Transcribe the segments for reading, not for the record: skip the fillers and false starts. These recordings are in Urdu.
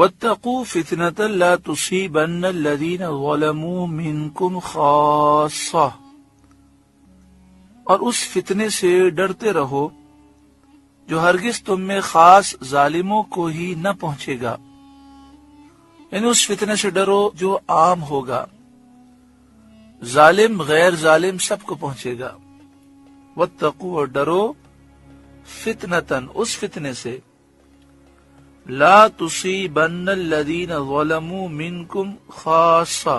وَاتَّقُوا فِتْنَةً لَا تُصِيبَنَّ الَّذِينَ ظَلَمُوا مِنْكُمْ خَاصَّةً، اور اس فتنے سے ڈرتے رہو جو ہرگز تم میں خاص ظالموں کو ہی نہ پہنچے گا، یعنی اس فتنے سے ڈرو جو عام ہوگا، ظالم غیر ظالم سب کو پہنچے گا۔ واتقوا، اور ڈرو، فتنةً، اس فتنے سے، لا تصیبن الذین ظلموا منکم خاصہ،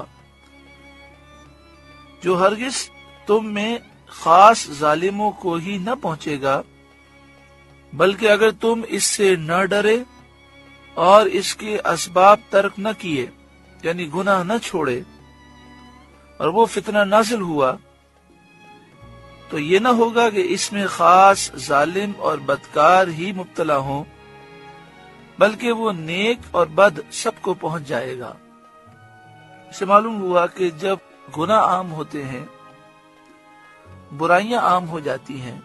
جو ہرگز تم میں خاص ظالموں کو ہی نہ پہنچے گا، بلکہ اگر تم اس سے نہ ڈرے اور اس کے اسباب ترک نہ کیے، یعنی گناہ نہ چھوڑے، اور وہ فتنہ نازل ہوا، تو یہ نہ ہوگا کہ اس میں خاص ظالم اور بدکار ہی مبتلا ہوں، بلکہ وہ نیک اور بد سب کو پہنچ جائے گا۔ اسے معلوم ہوا کہ جب گناہ عام ہوتے ہیں، برائیاں عام ہو جاتی ہیں،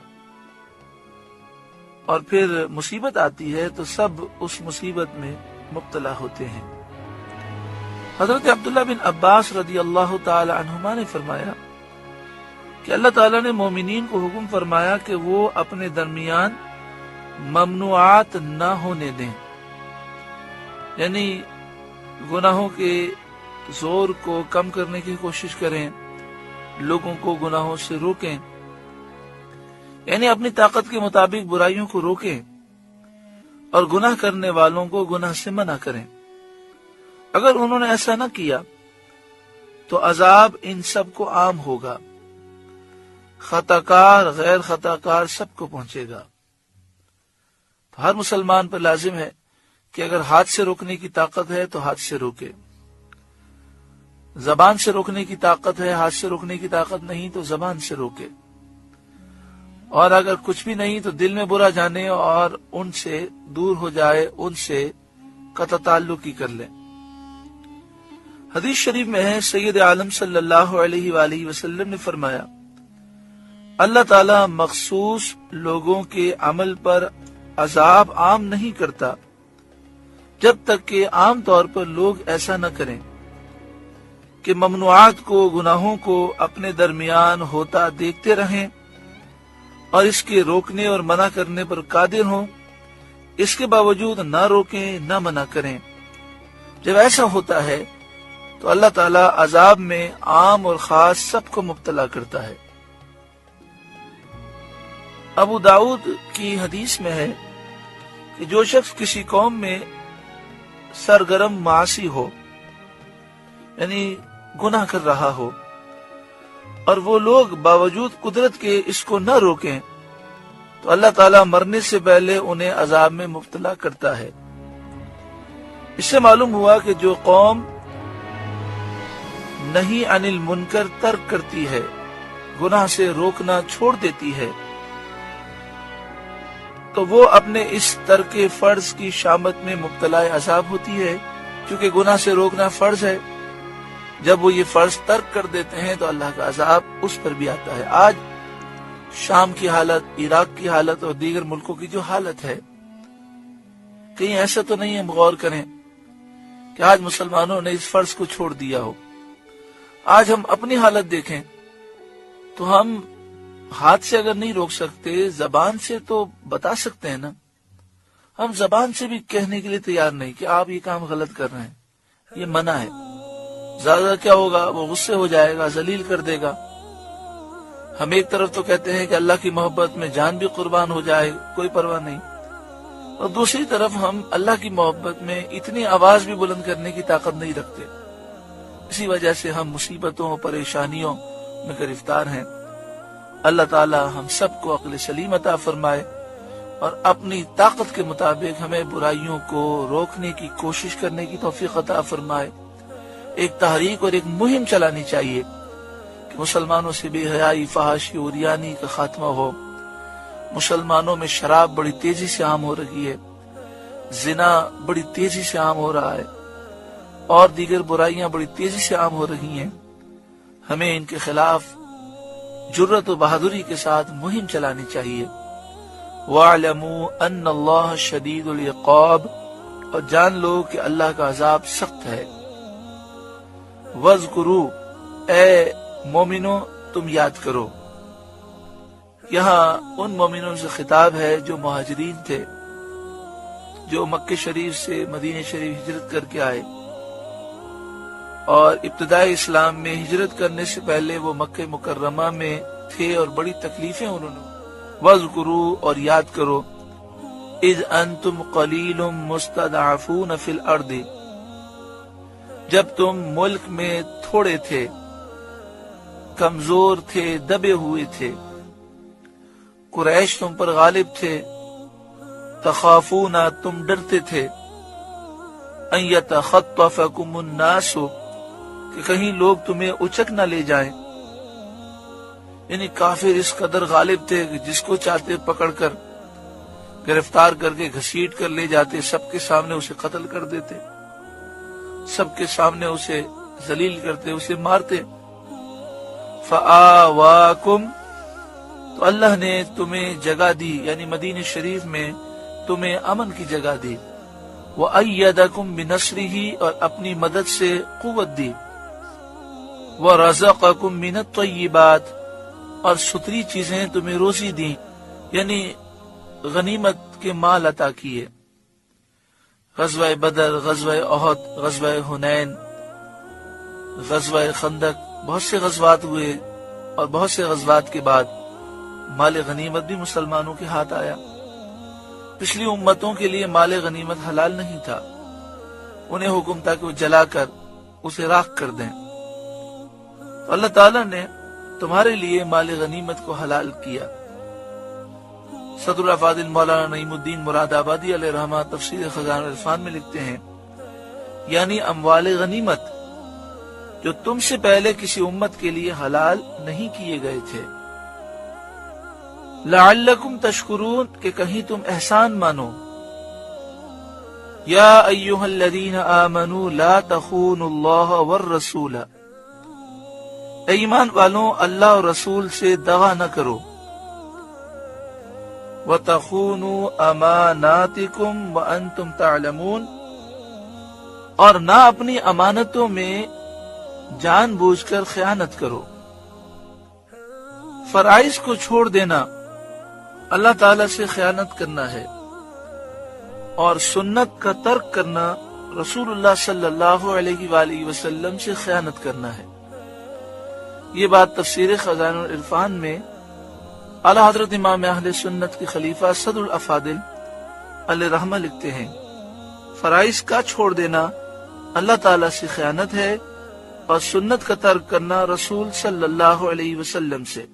اور پھر مصیبت آتی ہے تو سب اس مصیبت میں مبتلا ہوتے ہیں۔ حضرت عبداللہ بن عباس رضی اللہ تعالی عنہما نے فرمایا کہ اللہ تعالیٰ نے مومنین کو حکم فرمایا کہ وہ اپنے درمیان ممنوعات نہ ہونے دیں، یعنی گناہوں کے زور کو کم کرنے کی کوشش کریں، لوگوں کو گناہوں سے روکیں، یعنی اپنی طاقت کے مطابق برائیوں کو روکیں اور گناہ کرنے والوں کو گناہ سے منع کریں۔ اگر انہوں نے ایسا نہ کیا تو عذاب ان سب کو عام ہوگا، خطا کار غیر خطا کار سب کو پہنچے گا۔ تو ہر مسلمان پر لازم ہے کہ اگر ہاتھ سے روکنے کی طاقت ہے تو ہاتھ سے روکے، زبان سے روکنے کی طاقت ہے، ہاتھ سے روکنے کی طاقت نہیں تو زبان سے روکے، اور اگر کچھ بھی نہیں تو دل میں برا جانے اور ان سے دور ہو جائے، ان سے قطع تعلق ہی کر لیں۔ حدیث شریف میں ہے، سید عالم صلی اللہ علیہ وآلہ وسلم نے فرمایا، اللہ تعالی مخصوص لوگوں کے عمل پر عذاب عام نہیں کرتا جب تک کہ عام طور پر لوگ ایسا نہ کریں کہ ممنوعات کو، گناہوں کو اپنے درمیان ہوتا دیکھتے رہیں اور اس کے روکنے اور منع کرنے پر قادر ہوں، اس کے باوجود نہ روکیں نہ منع کریں۔ جب ایسا ہوتا ہے تو اللہ تعالیٰ عذاب میں عام اور خاص سب کو مبتلا کرتا ہے۔ ابو داؤد کی حدیث میں ہے کہ جو شخص کسی قوم میں سرگرم معاصی ہو، یعنی گناہ کر رہا ہو، اور وہ لوگ باوجود قدرت کے اس کو نہ روکیں تو اللہ تعالیٰ مرنے سے پہلے انہیں عذاب میں مبتلا کرتا ہے۔ اس سے معلوم ہوا کہ جو قوم نہی عن المنکر ترک کرتی ہے، گناہ سے روکنا چھوڑ دیتی ہے، تو وہ اپنے اس ترک فرض کی شامت میں مبتلا عذاب ہوتی ہے، کیونکہ گناہ سے روکنا فرض ہے۔ جب وہ یہ فرض ترک کر دیتے ہیں تو اللہ کا عذاب اس پر بھی آتا ہے۔ آج شام کی حالت، عراق کی حالت اور دیگر ملکوں کی جو حالت ہے، کہیں ایسا تو نہیں ہم غور کریں کہ آج مسلمانوں نے اس فرض کو چھوڑ دیا ہو۔ آج ہم اپنی حالت دیکھیں تو ہم ہاتھ سے اگر نہیں روک سکتے، زبان سے تو بتا سکتے ہیں نا۔ ہم زبان سے بھی کہنے کے لیے تیار نہیں کہ آپ یہ کام غلط کر رہے ہیں، یہ منع ہے۔ زیادہ کیا ہوگا، وہ غصے ہو جائے گا، ذلیل کر دے گا۔ ہم ایک طرف تو کہتے ہیں کہ اللہ کی محبت میں جان بھی قربان ہو جائے، کوئی پرواہ نہیں، اور دوسری طرف ہم اللہ کی محبت میں اتنی آواز بھی بلند کرنے کی طاقت نہیں رکھتے۔ اسی وجہ سے ہم مصیبتوں اور پریشانیوں میں گرفتار ہیں۔ اللہ تعالی ہم سب کو عقل سلیم عطا فرمائے اور اپنی طاقت کے مطابق ہمیں برائیوں کو روکنے کی کوشش کرنے کی توفیق عطا فرمائے۔ ایک تحریک اور ایک مہم چلانی چاہیے کہ مسلمانوں سے بے حیائی، فحاشی اور عریانی کا خاتمہ ہو۔ مسلمانوں میں شراب بڑی تیزی سے عام ہو رہی ہے، زنا بڑی تیزی سے عام ہو رہا ہے، اور دیگر برائیاں بڑی تیزی سے عام ہو رہی ہیں۔ ہمیں ان کے خلاف جرأت و بہادری کے ساتھ مہم چلانی چاہیے۔ وَاعْلَمُوا أَنَّ اللَّهَ شَدِيدُ الْعِقَابِ، اور جان لو کہ اللہ کا عذاب سخت ہے۔ وَاذْكُرُوا، اے مومنو تم یاد کرو۔ یہاں ان مومنوں سے خطاب ہے جو مہاجرین تھے، جو مکہ شریف سے مدینہ شریف ہجرت کر کے آئے، اور ابتدائی اسلام میں ہجرت کرنے سے پہلے وہ مکہ مکرمہ میں تھے اور بڑی تکلیفیں انہوں نے۔ وَاذْكُرُوا، اور یاد کرو، اذ انتم قلیل مستضعفون فی الارض، جب تم ملک میں تھوڑے تھے، کمزور تھے، دبے ہوئے تھے، قریش تم پر غالب تھے، تخافون، تم ڈرتے تھے، ان یتخطفکم الناس، کہ کہیں لوگ تمہیں اچک نہ لے جائیں۔ یعنی کافر اس قدر غالب تھے کہ جس کو چاہتے پکڑ کر گرفتار کر کے گھسیٹ کر لے جاتے، سب کے سامنے اسے قتل کر دیتے، سب کے سامنے اسے ذلیل کرتے، اسے مارتے۔ فآواکم، تو اللہ نے تمہیں جگہ دی، یعنی مدینہ شریف میں تمہیں امن کی جگہ دی۔ وَأَيَّدَكُمْ بِنَصْرِهِ، اور اپنی مدد سے قوت دی۔ وَرَزَقَكُمْ مِنَ الطَّيِّبَاتِ، اور ستری چیزیں تمہیں روزی دی، یعنی غنیمت کے مال عطا کیے۔ غزوہ بدر، غزوہ احد، غزوہ حنین، غزوہ خندق، بہت سے غزوات ہوئے، اور بہت سے غزوات کے بعد مال غنیمت بھی مسلمانوں کے ہاتھ آیا۔ پچھلی امتوں کے لیے مال غنیمت حلال نہیں تھا، انہیں حکم تھا کہ وہ جلا کر اسے راکھ کر دیں۔ تو اللہ تعالیٰ نے تمہارے لیے مال غنیمت کو حلال کیا۔ صدر الافاضل مولانا نعیم الدین مراد آبادی علیہ رحمہ تفسیر خزانہ العرفان میں لکھتے ہیں، یعنی اموال غنیمت جو تم سے پہلے کسی امت کے لیے حلال نہیں کیے گئے تھے، لعلکم تشکرون، کہ کہیں تم احسان مانو۔ یا ایھا الذین آمنوا لا تخونوا اللہ والرسول، اے ایمان والوں اللہ اور رسول سے دغا نہ کرو۔ وَتَخُونُوا أَمَانَاتِكُمْ وَأَنْتُمْ تَعْلَمُونَ، اور نہ اپنی امانتوں میں جان بوجھ کر خیانت کرو۔ فرائض کو چھوڑ دینا اللہ تعالیٰ سے خیانت کرنا ہے، اور سنت کا ترک کرنا رسول اللہ صلی اللہ علیہ وآلہ وسلم سے خیانت کرنا ہے۔ یہ بات تفسیر خزانہ العرفان میں اعلیٰ حضرت امام اہل سنت کے خلیفہ صدر الافاضل علیہ رحمہ لکھتے ہیں، فرائض کا چھوڑ دینا اللہ تعالیٰ سے خیانت ہے، اور سنت کا ترک کرنا رسول صلی اللہ علیہ وسلم سے۔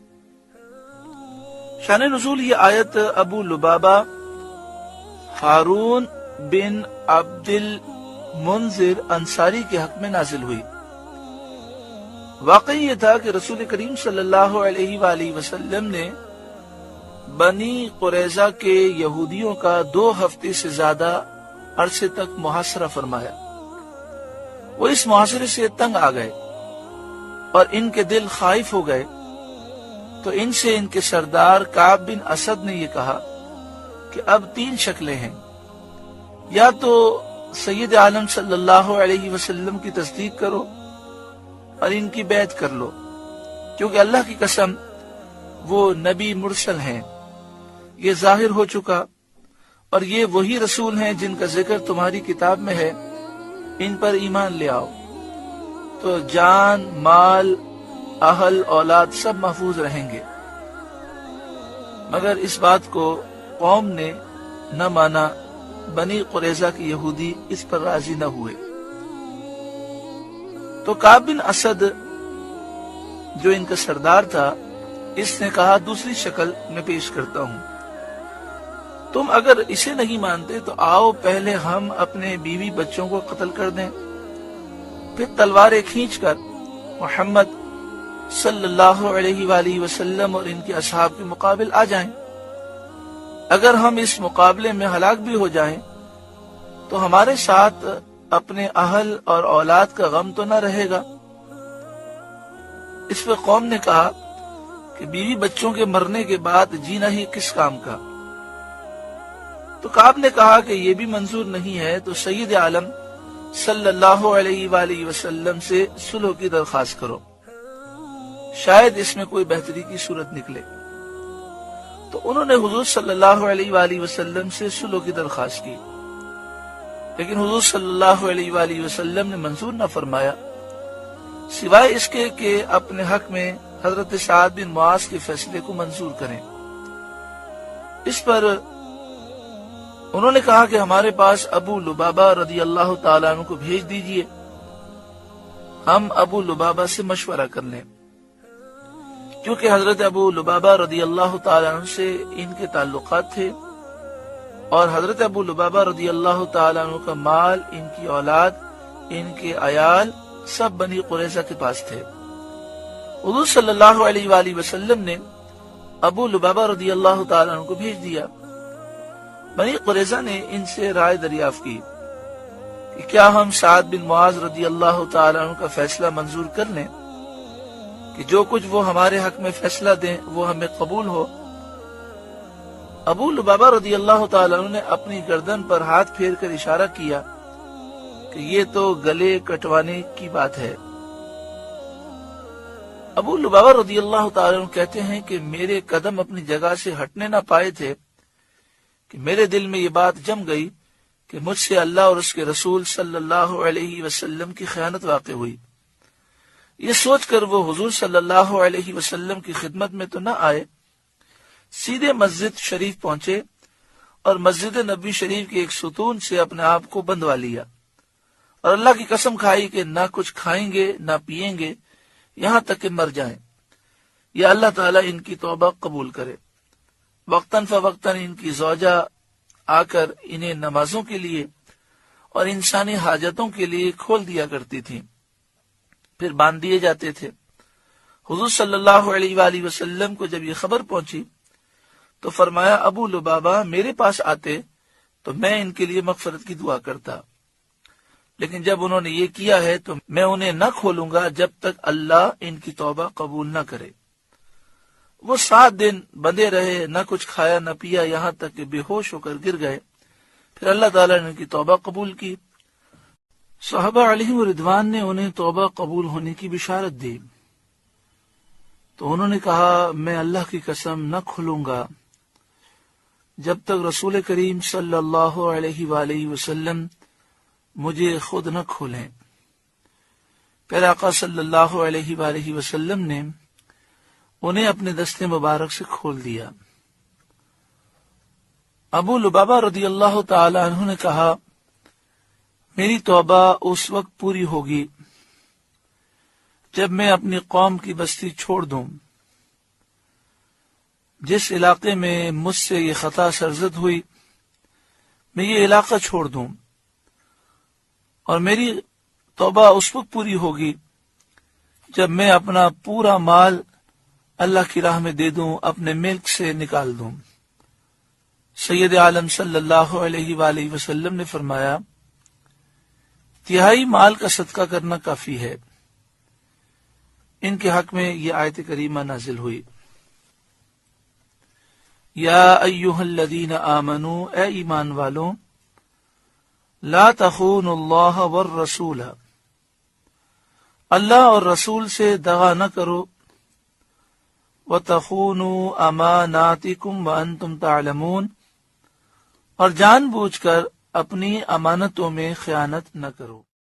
شان نزول یہ آیت ابو لبابہ ہارون بن عبد المنذر انصاری کے حق میں نازل ہوئی۔ واقعی یہ تھا کہ رسول کریم صلی اللہ علیہ وآلہ وسلم نے بنی قریظہ کے یہودیوں کا 2 ہفتے سے زیادہ عرصے تک محاصرہ فرمایا۔ وہ اس محاصرے سے تنگ آ گئے اور ان کے دل خائف ہو گئے، تو ان سے ان کے سردار کعب بن اسد نے یہ کہا کہ اب 3 شکلیں ہیں، یا تو سید عالم صلی اللہ علیہ وسلم کی تصدیق کرو اور ان کی بیعت کر لو، کیونکہ اللہ کی قسم وہ نبی مرسل ہیں، یہ ظاہر ہو چکا، اور یہ وہی رسول ہیں جن کا ذکر تمہاری کتاب میں ہے، ان پر ایمان لے آؤ، تو جان، مال، اہل، اولاد سب محفوظ رہیں گے۔ مگر اس بات کو قوم نے نہ مانا، بنی قریظہ کے یہودی اس پر راضی نہ ہوئے۔ تو کعب بن اسد جو ان کا سردار تھا، اس نے کہا دوسری شکل میں پیش کرتا ہوں، تم اگر اسے نہیں مانتے تو آؤ پہلے ہم اپنے بیوی بچوں کو قتل کر دیں، پھر تلواریں کھینچ کر محمد صلی اللہ علیہ وآلہ وسلم اور ان کے اصحاب کے مقابل آ جائیں۔ اگر ہم اس مقابلے میں ہلاک بھی ہو جائیں تو ہمارے ساتھ اپنے اہل اور اولاد کا غم تو نہ رہے گا۔ اس پہ قوم نے کہا کہ بیوی بچوں کے مرنے کے بعد جینا ہی کس کام کا، تو کعب نے کہا کہ یہ بھی منظور نہیں ہے تو سید عالم صلی اللہ علیہ وآلہ وسلم سے صلح کی درخواست کرو، شاید اس میں کوئی بہتری کی صورت نکلے۔ تو انہوں نے حضور صلی اللہ علیہ وآلہ وسلم سے صلح کی درخواست کی، لیکن حضور صلی اللہ علیہ وآلہ وسلم نے منظور نہ فرمایا، سوائے اس کے کہ اپنے حق میں حضرت سعد بن معاذ کے فیصلے کو منظور کریں۔ اس پر انہوں نے کہا کہ ہمارے پاس ابو لبابہ رضی اللہ تعالیٰ عنہ کو بھیج دیجئے، ہم ابو لبابہ سے مشورہ کر لیں، کیونکہ حضرت ابو لبابہ رضی اللہ تعالیٰ عنہ سے ان کے تعلقات تھے، اور حضرت ابو لبابہ رضی اللہ تعالیٰ عنہ کا مال، ان کی اولاد، ان کے عیال سب بنی قریظہ کے پاس تھے۔ حضور صلی اللہ علیہ وآلہ وسلم نے ابو لبابہ رضی اللہ تعالیٰ عنہ کو بھیج دیا۔ بنی قریظہ نے ان سے رائے دریافت کی کہ کیا ہم سعد بن معاذ رضی اللہ تعالیٰ عنہ کا فیصلہ منظور کر لیں کہ جو کچھ وہ ہمارے حق میں فیصلہ دیں وہ ہمیں قبول ہو؟ ابو لبابہ رضی اللہ تعالیٰ عنہ نے اپنی گردن پر ہاتھ پھیر کر اشارہ کیا کہ یہ تو گلے کٹوانے کی بات ہے۔ ابو لبابہ رضی اللہ تعالیٰ عنہ کہتے ہیں کہ میرے قدم اپنی جگہ سے ہٹنے نہ پائے تھے کہ میرے دل میں یہ بات جم گئی کہ مجھ سے اللہ اور اس کے رسول صلی اللہ علیہ وسلم کی خیانت واقع ہوئی۔ یہ سوچ کر وہ حضور صلی اللہ علیہ وسلم کی خدمت میں تو نہ آئے، سیدھے مسجد شریف پہنچے اور مسجد نبی شریف کے ایک ستون سے اپنے آپ کو بندھوا لیا، اور اللہ کی قسم کھائی کہ نہ کچھ کھائیں گے نہ پیئیں گے یہاں تک کہ مر جائیں، یا اللہ تعالیٰ ان کی توبہ قبول کرے۔ وقتاً فوقتاً ان کی زوجہ آ کر انہیں نمازوں کے لیے اور انسانی حاجتوں کے لیے کھول دیا کرتی تھیں، پھر باندھ دیے جاتے تھے۔ حضور صلی اللہ علیہ وآلہ وسلم کو جب یہ خبر پہنچی تو فرمایا ابو لبابہ میرے پاس آتے تو میں ان کے لیے مغفرت کی دعا کرتا، لیکن جب انہوں نے یہ کیا ہے تو میں انہیں نہ کھولوں گا جب تک اللہ ان کی توبہ قبول نہ کرے۔ وہ 7 دن بندے رہے، نہ کچھ کھایا نہ پیا، یہاں تک کہ بے ہوش ہو کر گر گئے۔ پھر اللہ تعالیٰ نے ان کی توبہ قبول کی۔ صحابہ علیہم رضوان نے انہیں توبہ قبول ہونے کی بشارت دی تو انہوں نے کہا میں اللہ کی قسم نہ کھلوں گا جب تک رسول کریم صلی اللہ علیہ وآلہ وسلم مجھے خود نہ کھولیں۔ پھر آقا صلی اللہ علیہ وآلہ وسلم نے انہیں اپنے دستے مبارک سے کھول دیا۔ ابو لبابہ رضی اللہ تعالی عنہ نے کہا میری توبہ اس وقت پوری ہوگی جب میں اپنی قوم کی بستی چھوڑ دوں، جس علاقے میں مجھ سے یہ خطا سرزد ہوئی میں یہ علاقہ چھوڑ دوں، اور میری توبہ اس وقت پوری ہوگی جب میں اپنا پورا مال اللہ کی راہ میں دے دوں، اپنے ملک سے نکال دوں۔ سید عالم صلی اللہ علیہ وآلہ وسلم نے فرمایا 1/3 مال کا صدقہ کرنا کافی ہے۔ ان کے حق میں یہ آیت کریمہ نازل ہوئی، یا ایھا الذین آمنوا، اے ایمان والوں، لا تخونوا اللہ والرسول، اللہ اور رسول سے دغا نہ کرو، وَتَخُونُوا أَمَانَاتِكُمْ وَأَنْتُمْ تَعْلَمُونَ، اور جان بوجھ کر اپنی امانتوں میں خیانت نہ کرو۔